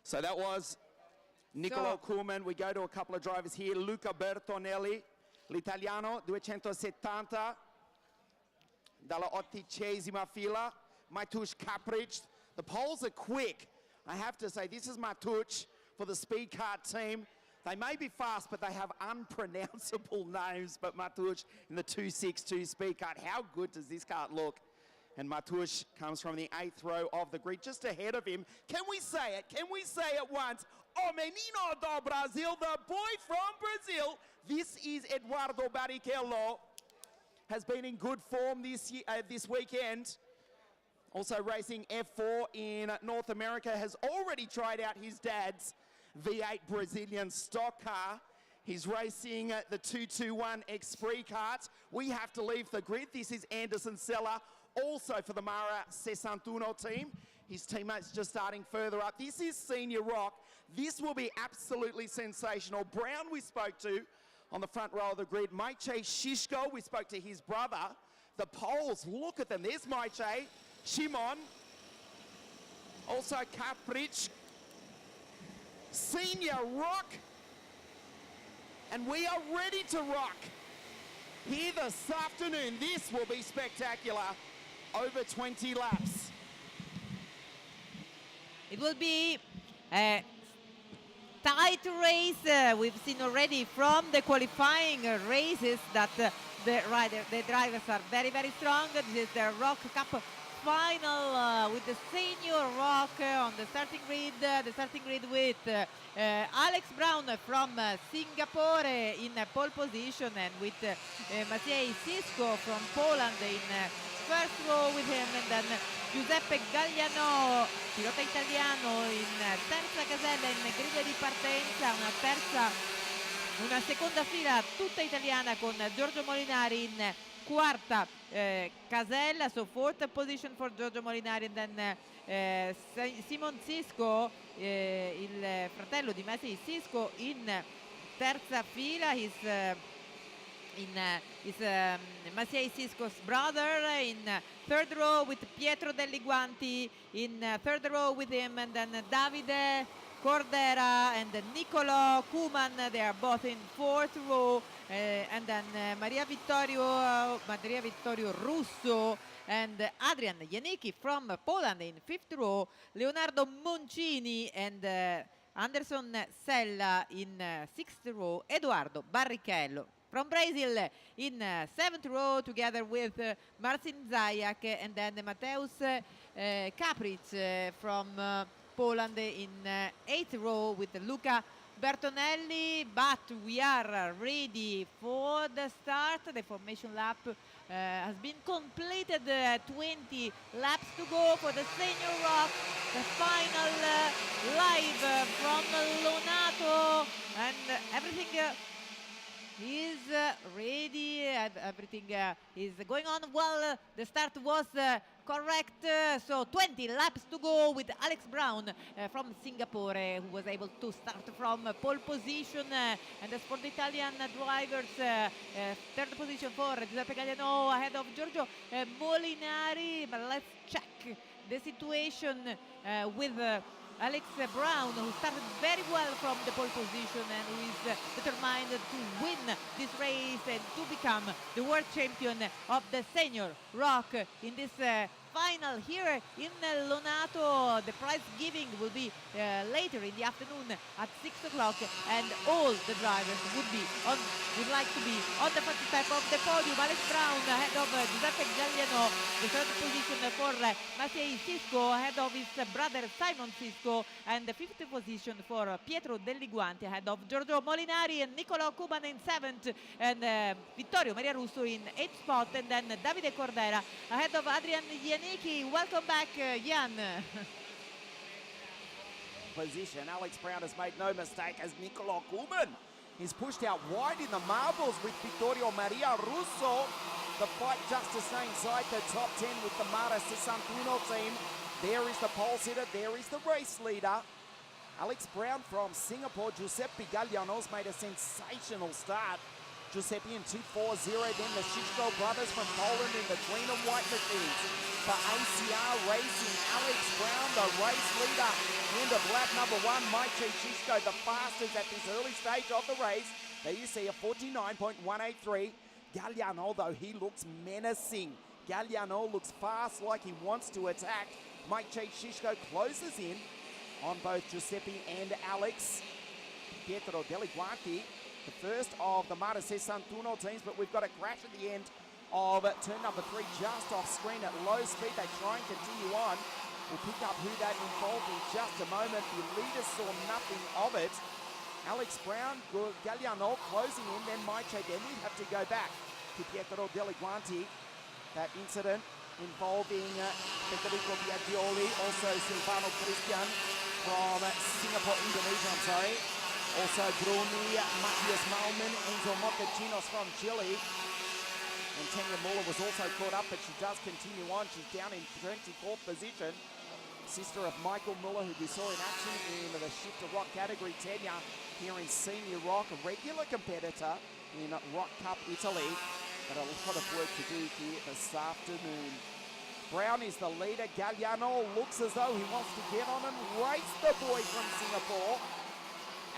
So that was Niccolò Kuhlmann. We go to a couple of drivers here. Luca Bertonelli, l'italiano, 270 dalla 8ª fila. Mateusz Kapric. The poles are quick. I have to say, this is Mateusz for the speed kart team. They may be fast, but they have unpronounceable names. But Mateusz in the 262 speed kart. How good does this kart look? And Mateusz comes from the 8th row of the grid, just ahead of him. Can we say it? Can we say it once? O menino do Brasil, the boy from Brazil. This is Eduardo Barrichello. Has been in good form this weekend. Also racing F4 in North America. Has already tried out his dad's V8 Brazilian stock car. He's racing the 221 Esprit kart. We have to leave the grid. This is Anderson Sella, also for the Mara 61 team. His teammates just starting further up. This is Senior Rock. This will be absolutely sensational. Brown we spoke to on the front row of the grid. Maciej Shishko, we spoke to his brother. The Poles, look at them. There's Maciej, Szymon, also Kapric, Senior Rock, and we are ready to rock here this afternoon. This will be spectacular. Over 20 laps. It will be a tight race. We've seen already from the qualifying races that the drivers are very, very strong. This is the Rock Cup final with the Senior Rock on the starting grid. The starting grid with Alex Brown from Singapore in pole position, and with Maciej Sisko from Poland in first row with him, and then Giuseppe Gagliano, pilota italiano, in terza casella in griglia di partenza, una seconda fila tutta italiana con Giorgio Molinari in quarta casella, so fourth position for Giorgio Molinari, and then Simon Sisko, il fratello di Maciej Sisko, in terza fila. Is Maciej Sisko's brother in third row with Pietro Delli Guanti in third row with him, and then Davide Cordera and Niccolò Kuhlmann, they are both in fourth row, and then Maria Vittorio Russo and Adrian Janicki from Poland in fifth row, Leonardo Moncini and Anderson Sella in sixth row, Eduardo Barrichello from Brazil in seventh row, together with Marcin Zajak, and then Mateusz Kapric from Poland in eighth row with Luca Bertonelli. But we are ready for the start. The formation lap has been completed. 20 laps to go for the Senior Rock. The final live from Lonato, and everything is ready. Everything is going on well. The start was correct. So 20 laps to go with Alex Brown from Singapore, who was able to start from pole position. And as for the Italian drivers, third position for Giuseppe Gagliano ahead of Giorgio Molinari. But let's check the situation with Alex Brown, who started very well from the pole position and who is determined to win this race and to become the world champion of the Senior Rock in this final here in Lonato. The prize giving will be later in the afternoon at 6 o'clock, and all the drivers would like to be on the first step of the podium. Alex Brown ahead of Giuseppe Gagliano, the third position for Maciej Sisko ahead of his brother Simon Sisko, and the fifth position for Pietro Delli Guanti ahead of Giorgio Molinari, and Niccolò Kuhlmann in seventh, and Vittorio Maria Russo in eighth spot, and then Davide Cordera ahead of Adrian Janicki. Welcome back, Jan. Position. Alex Brown has made no mistake as Niccolò Kuhlmann is pushed out wide in the marbles with Vittorio Maria Russo. The fight just to stay inside the top 10 with the Mara 61 team. There is the pole sitter, there is the race leader. Alex Brown from Singapore. Giuseppe Gagliano's made a sensational start Giuseppe in 2-4-0. Then the Shishko brothers from Poland in the green and white machines. For ACR Racing, Alex Brown, the race leader in the black number 1. Maciej Shishko, the fastest at this early stage of the race. There you see a 49.183. Galliano, though, he looks menacing. Galliano looks fast, like he wants to attack. Maciej Shishko closes in on both Giuseppe and Alex. Pietro Deliguanti, the first of the Mare 61 teams, but we've got a crash at the end of turn number 3, just off screen at low speed. They try and continue on. We'll pick up who that involved in just a moment. The leaders saw nothing of it. Alex Brown, Galliano closing in, then Maciej. Then we have to go back to Pietro Deliguanti. That incident involving Federico Biagioli, also Silvano Cristian from Singapore, Indonesia, I'm sorry. Also Bruni, Matthias Malman, Enzo Montecinos from Chile. And Tanya Muller was also caught up, but she does continue on. She's down in 24th position. Sister of Michael Muller, who we saw in action in the shift to rock category. Tanya here in senior rock, a regular competitor in Rock Cup Italy. But a lot of work to do here this afternoon. Brown is the leader. Galliano looks as though he wants to get on and race the boy from Singapore.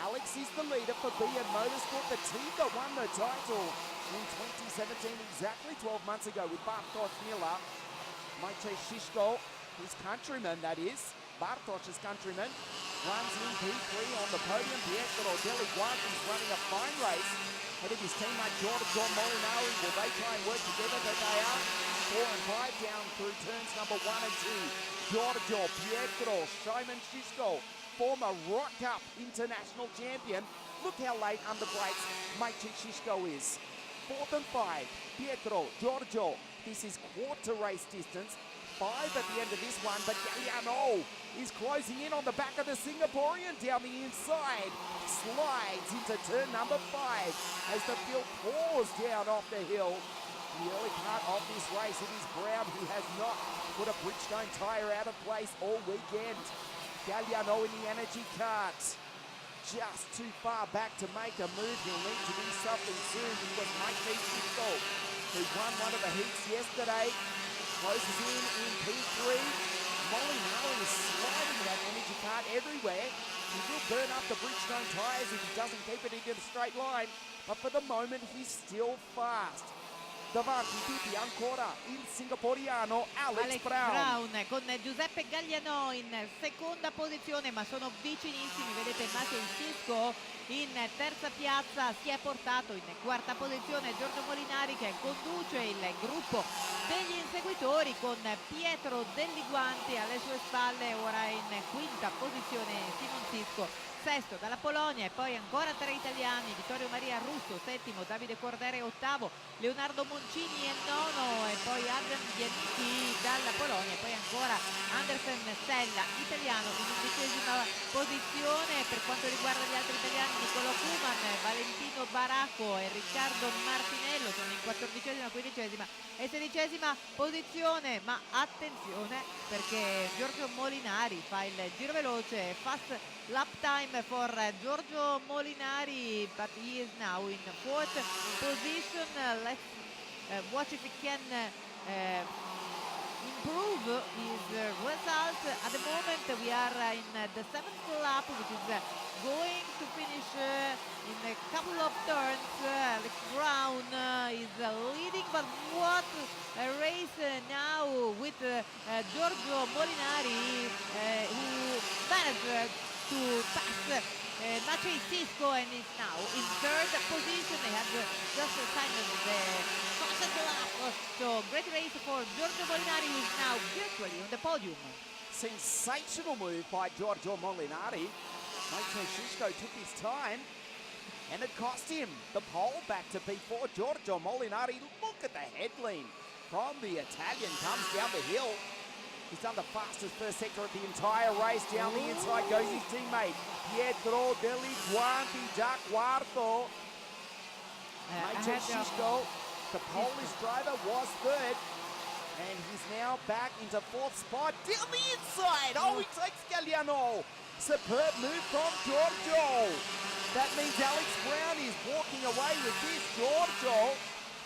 Alex is the leader for BM Motorsport, the team that won the title in 2017, exactly 12 months ago with Bartosz Miller. Maciej Shishko, his countryman that is, Bartosz's countryman, runs in P3 on the podium. Pietro Deliguanti is running a fine race ahead of his teammate Giorgio Molinari. Will they try and work together? But they are 4 and 5 down through turns number 1 and 2. Giorgio, Pietro, Szymon Shishko, former Rock Cup international champion. Look how late under brakes Maciej Shishko is. 4th and 5, Pietro, Giorgio. This is quarter race distance. 5 at the end of this one, but Galliano is closing in on the back of the Singaporean down the inside. Slides into turn number 5 as the field pours down off the hill. The early part of this race, it is Brown who has not put a Bridgestone tyre out of place all weekend. Galliano in the energy cart. Just too far back to make a move. He'll need to do something soon because Maciej Shishko, who won one of the heats yesterday, closes in P3. Molinari is sliding that energy cart everywhere. He will burn up the Bridgestone tyres if he doesn't keep it in a straight line. But for the moment, he's still fast. Davanti tutti ancora il singaporiano Alex Brown con Giuseppe Galliano in seconda posizione, ma sono vicinissimi. Vedete Maciej Shishko in terza piazza, si è portato in quarta posizione Giorgio Molinari che conduce il gruppo degli inseguitori con Pietro Deliguanti alle sue spalle, ora in quinta posizione Simon Sisko. Sesto dalla Polonia e poi ancora 3 italiani, Vittorio Maria Russo settimo, Davide Cordere ottavo, Leonardo Moncini è nono e poi Adrian Bianchi dalla Polonia e poi ancora Andersen Stella italiano in 11ª posizione. Per quanto riguarda gli altri italiani, Nicolò Kuman, Valentino Baracco e Riccardo Martinello sono in 14ª, 15ª e 16ª posizione, ma attenzione perché Giorgio Molinari fa il giro veloce, fast lap time for Giorgio Molinari, but he is now in 4th position. Let's watch if he can improve his result. At the moment we are in the 7th lap, which is going to finish in a couple of turns. Alex Brown is leading, but what a race now with Giorgio Molinari who managed to pass Maciej Shishko and is now in 3rd position. They have just signed the fastest lap. So great race for Giorgio Molinari, who is now virtually on the podium. Sensational move by Giorgio Molinari. Maciej Shishko took his time and it cost him the pole back to P4. Giorgio Molinari, look at the head lean from the Italian, comes down the hill. He's done the fastest first sector of the entire race. Down the inside goes his teammate, Pietro Deliguanti, da quarto. Maciej Shishko, the Polish driver, was 3rd. And he's now back into 4th spot. Down the inside. Oh, he takes Galliano. Superb move from Giorgio. That means Alex Brown is walking away with this. Giorgio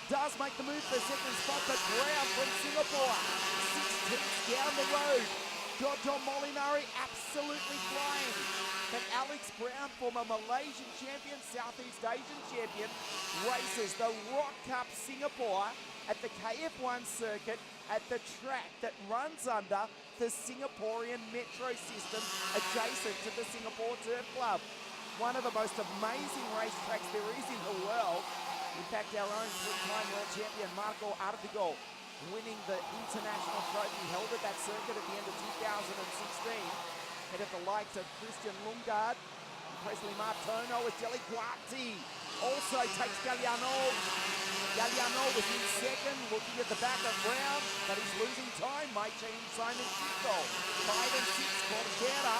does make the move for second spot, but Brown from Singapore, 16th down the road. Giorgio Molinari absolutely flying. But Alex Brown, former Malaysian champion, Southeast Asian champion, races the Rock Cup Singapore at the KF1 circuit at the track that runs under the Singaporean metro system adjacent to the Singapore Turf Club. One of the most amazing racetracks there is in the world. In fact, our own three-time world champion Marco Artigo winning the international trophy held at that circuit at the end of 2016. Ahead of the likes of Christian Lundgaard, Presley Martono with Deli Guarti. Also takes Galliano. Galliano was in second, looking at the back of Brown, but he's losing time. Might change Simon Chico. 5 and 6, Cordera,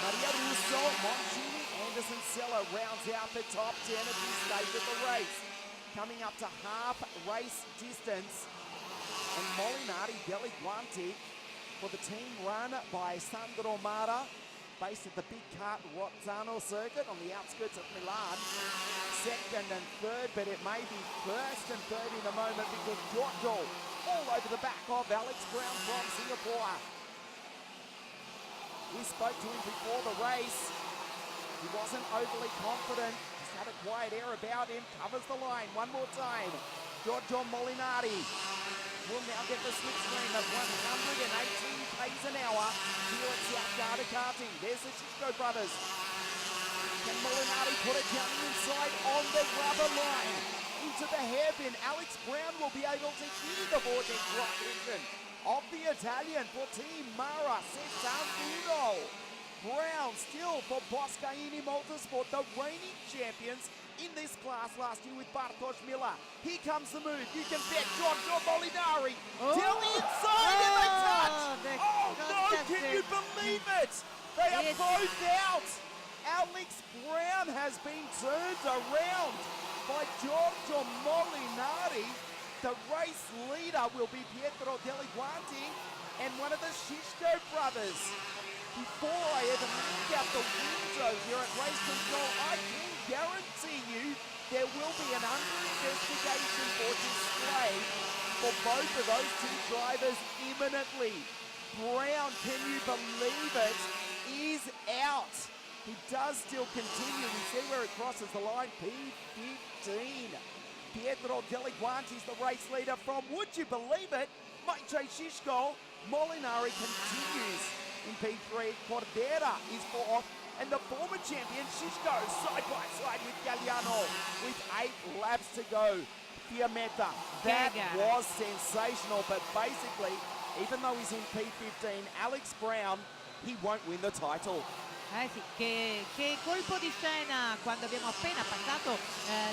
Maria Russo, Moncini, Anderson Sella rounds out the top 10 at this stage of the race. Coming up to half race distance, and Molinari Deli Guanti for the team run by Sandro Mara, based at the Big Kart Rozzano circuit on the outskirts of Milan. Second and third, but it may be first and third in a moment because Giorgio all over the back of Alex Brown from Singapore. We spoke to him before the race. He wasn't overly confident. He's had a quiet air about him. Covers the line one more time. Giorgio Molinari will now get the slipstream of 118 k's an hour here at South Garda Karting. There's the Shishko brothers. Can Molinari put it down the inside on the rubber line? Into the hairpin. Alex Brown will be able to hear the vortex rocket engine of the Italian for Team Mara Setantuno. Brown still for Boscaini Motorsport, the reigning champions in this class last year with Bartosz Miller. Here comes the move. You can bet Giorgio Molinari. Down the inside and they touch. Oh no, can you believe it? They are both out. Alex Brown has been turned around by Giorgio Molinari. The race leader will be Pietro Deli Guanti and one of the Shishko brothers. Before I even look out the window here at Race Control, I can guarantee you there will be an under-investigation for display for both of those two drivers imminently. Brown, can you believe it, is out. He does still continue. We see where it crosses the line, P15. Pietro Deli Guanti is the race leader from, would you believe it, Maciej Shishko. Molinari continues in P3. Cordera is fourth, and the former champion Shishko side by side with Galliano with 8 laps to go. Fiammetta, that was sensational, but basically, even though he's in P15, Alex Brown, he won't win the title. Sì, che colpo di scena quando abbiamo appena passato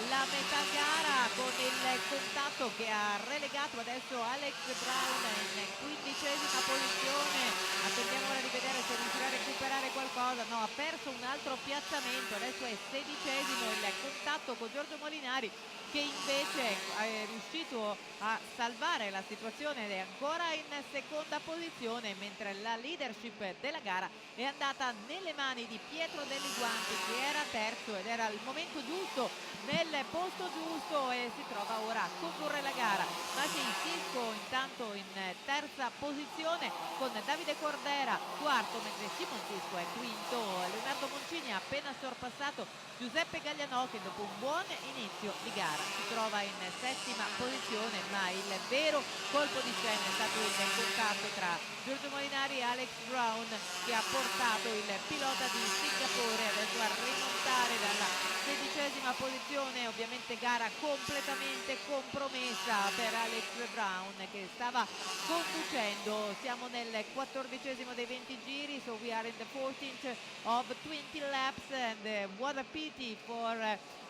la metà gara con il contatto che ha relegato adesso Alex Brown in 15ª posizione. Attendiamo ora di vedere se riuscirà a recuperare qualcosa. No, ha perso un altro piazzamento, adesso è 16esimo il contatto con Giorgio Molinari, che invece è riuscito a salvare la situazione ed è ancora in seconda posizione, mentre la leadership della gara è andata nelle mani di Pietro Deli Guanti, che era terzo ed era al momento giusto, nel posto giusto, e si trova ora a condurre la gara. Maciej Shishko intanto in terza posizione con Davide Cordera quarto, mentre Simon Shishko è quinto. Leonardo Moncini ha appena sorpassato Giuseppe Galliano, che dopo un buon inizio di gara si trova in settima posizione, ma il vero colpo di scena è stato il contatto tra Giorgio Molinari e Alex Brown, che ha portato il pilota di Singapore adesso a rimontare dalla 16ª posizione. Ovviamente gara completamente compromessa per Alex Brown, che stava conducendo. Siamo nel 14esimo dei 20 giri, so we are in the 14th of 20 laps, and what a pity for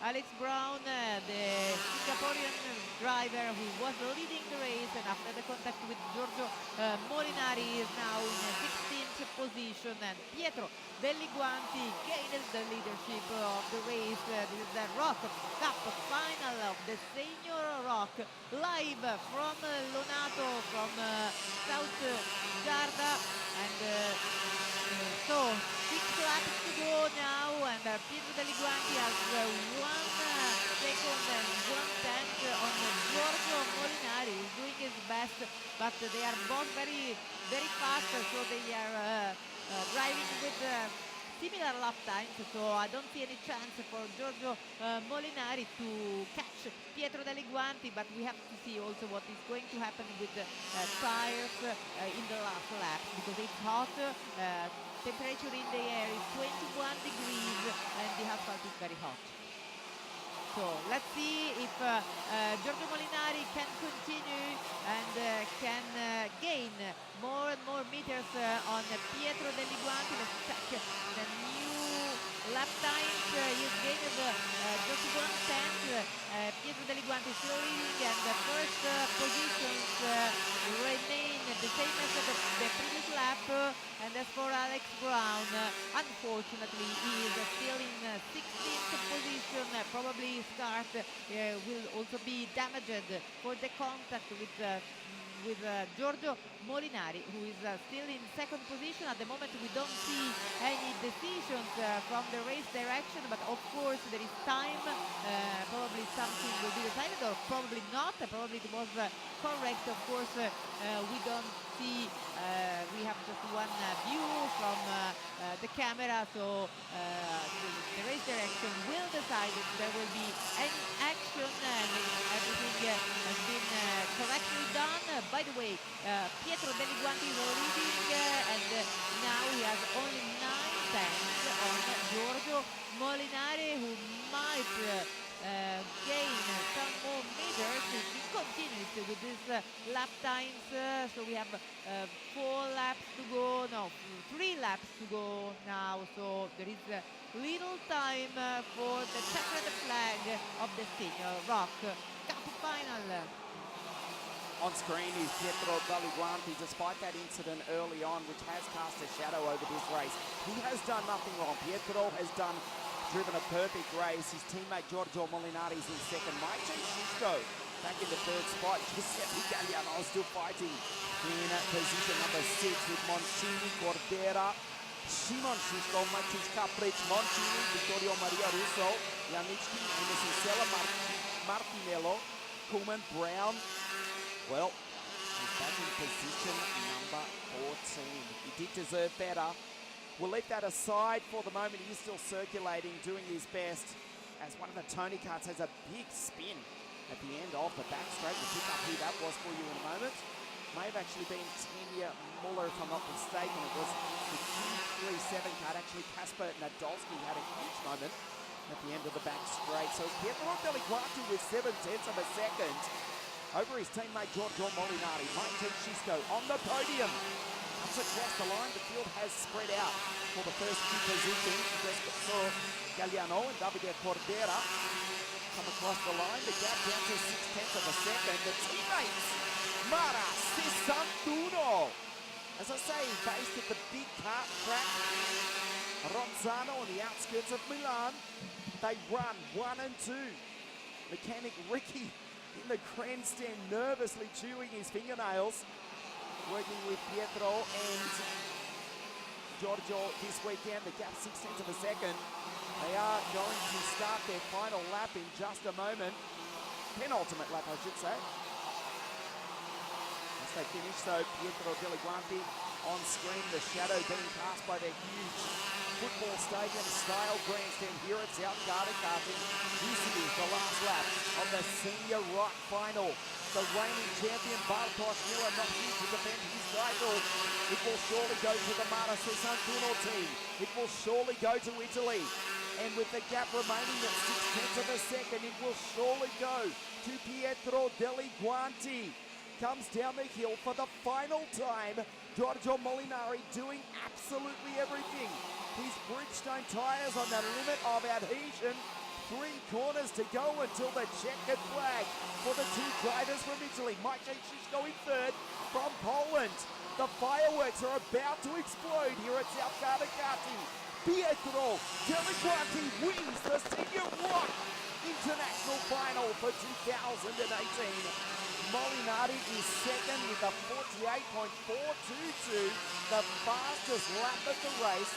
Alex Brown, the Singaporean driver who was leading the race, and after the contact with Giorgio Molinari is now in 16th position, and Pietro Deli Guanti gained the leadership of the race. This is the Rock Cup final of the Senior Rock, live from Lonato, from South Garda, and So 6 laps to go now, and Pietro Degli Guanti has 1 second and 1/10 on Giorgio Molinari. He's doing his best, but they are both very, very fast, so they are driving with similar lap times, so I don't see any chance for Giorgio Molinari to catch Pietro Degli Guanti, but we have to see also what is going to happen with the tires in the last lap, because it's hot. Temperature in the air is 21 degrees and the asphalt is very hot. So let's see if Giorgio Molinari can continue and can gain more and more meters on Pietro Degli Guanti. Let's check the new lap times. He's gained just 1/10. Pietro Degli Guanti still leading, and the first positions remain the same as the previous lap. And as for Alex Brown, unfortunately, he is still in 16th position. Probably his start will also be damaged for the contact with Giorgio Molinari, who is still in second position. At the moment, we don't see any decisions from the race direction, but of course there is time. Probably something will be decided, or probably not. Probably it was correct. Of course, we don't see. We have just one view from the camera, so the race direction will decide if there will be any action, and everything has been correctly done. By the way, Pietro Degli Guanti is leading, and now he has only 9/10 on Giorgio Molinari, who might gain some more meters if he continues with this lap times. So we have 4 laps to go, no, 3 laps to go now, so there is little time for the checkered flag of the senior rock cup final. On screen is Pietro Degli Guanti, despite that incident early on, which has cast a shadow over this race. He has done nothing wrong. Pietro has driven a perfect race. His teammate Giorgio Molinari is in second. Maite Shishko back in the third spot. Giuseppe Galliano still fighting in position number 6 with Moncini, Cordera, Simon Shishko, Matis Capric, Moncini, Vittorio Maria Russo, Janiczki, Emerson Sella, Martinello, Kuhlmann, Brown. Well, he's back in position number 14. He did deserve better. We'll leave that aside for the moment. He is still circulating, doing his best, as one of the Tony Karts has a big spin at the end of the back straight. We'll pick up who that was for you in a moment. May have actually been Tanya Muller, if I'm not mistaken. It was the Q37 card. Actually, Kasper Nadolski had a huge moment at the end of the back straight. So Pietro Degli Guanti with 7/10 of a second over his teammate Giorgio Molinari. Maite Shishko on the podium. Comes across the line. The field has spread out for the first few positions. Saw Galliano and Davide Cordera come across the line. The gap down to 6/10 of a second. The teammates, Mara Sissantuno. As I say, based at the big kart track, Ronzano on the outskirts of Milan. They run 1 and 2. Mechanic Ricky in the grandstand, nervously chewing his fingernails, working with Pietro and Giorgio this weekend. The gap 6/10 of a second. They are going to start their final lap in just a moment. Penultimate lap, I should say. As they finish, so Pietro Degli Guanti on screen, the shadow being cast by their huge football stadium style grandstand here at South Garda Karting. This is the last lap of the senior rock final. The reigning champion Bartosz Miller not here to defend his title. It will surely go to the Mara Sissantuno team. It will surely go to Italy. And with the gap remaining at 6/10 of a second, it will surely go to Pietro Degli Guanti. Comes down the hill for the final time. Giorgio Molinari doing absolutely everything. His Bridgestone tyres on the limit of adhesion. 3 corners to go until the checkered flag for the 2 drivers from Italy. Maciej Shishko in third from Poland. The fireworks are about to explode here at South Garda Karting. Pietro Degli Guanti wins the Senior Rock International Final for 2018. Molinari is second with a 48.422, the fastest lap of the race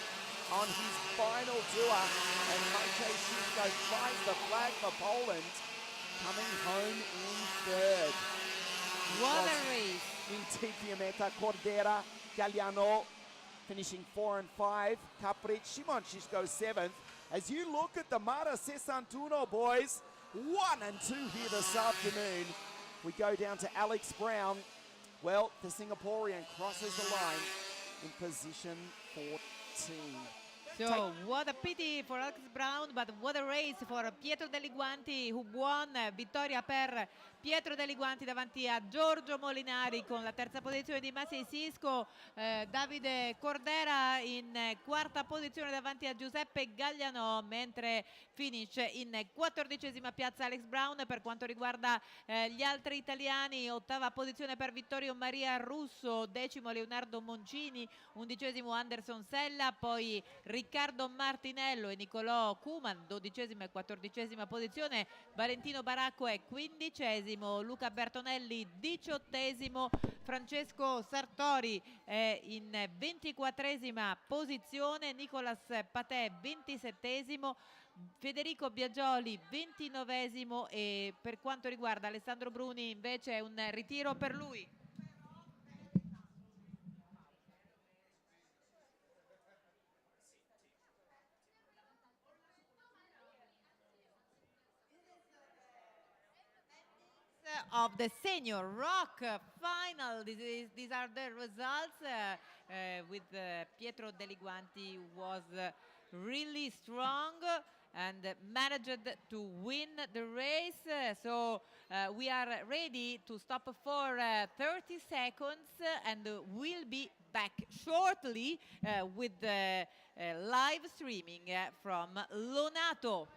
on his final tour. And Maciej Ścisko flies the flag for Poland, coming home in third. What a race. Indeed, Fiammetta, Cordera, Galliano finishing 4 and 5. Capric, Szymon Ścisko 7th. As you look at the Mara Sesantuno, boys, 1 and 2 here this afternoon. We go down to Alex Brown. Well, the Singaporean crosses the line in position 14. So, what a pity for Alex Brown, but what a race for Pietro Dei Guanti, who won. Vittoria per Pietro Dei Guanti davanti a Giorgio Molinari con la terza posizione di Maciej Ścisko, Davide Cordera in quarta posizione davanti a Giuseppe Gagliano, mentre finish in 14ª piazza Alex Brown. Per quanto riguarda gli altri italiani, ottava posizione per Vittorio Maria Russo, 10º Leonardo Moncini, 11º Anderson Sella, poi Riccardo Martinello e Nicolò Kuman, 12ª e 14ª posizione, Valentino Baracco è 15º, Luca Bertonelli 18º, Francesco Sartori è in 24ª posizione, Nicolas Patè 27º, Federico Biagioli 29º e per quanto riguarda Alessandro Bruni invece è un ritiro per lui. Of the senior rock final, these are the results with Pietro Dei Guanti was really strong and managed to win the race. So we are ready to stop for 30 seconds and we'll be back shortly with the live streaming from Lonato.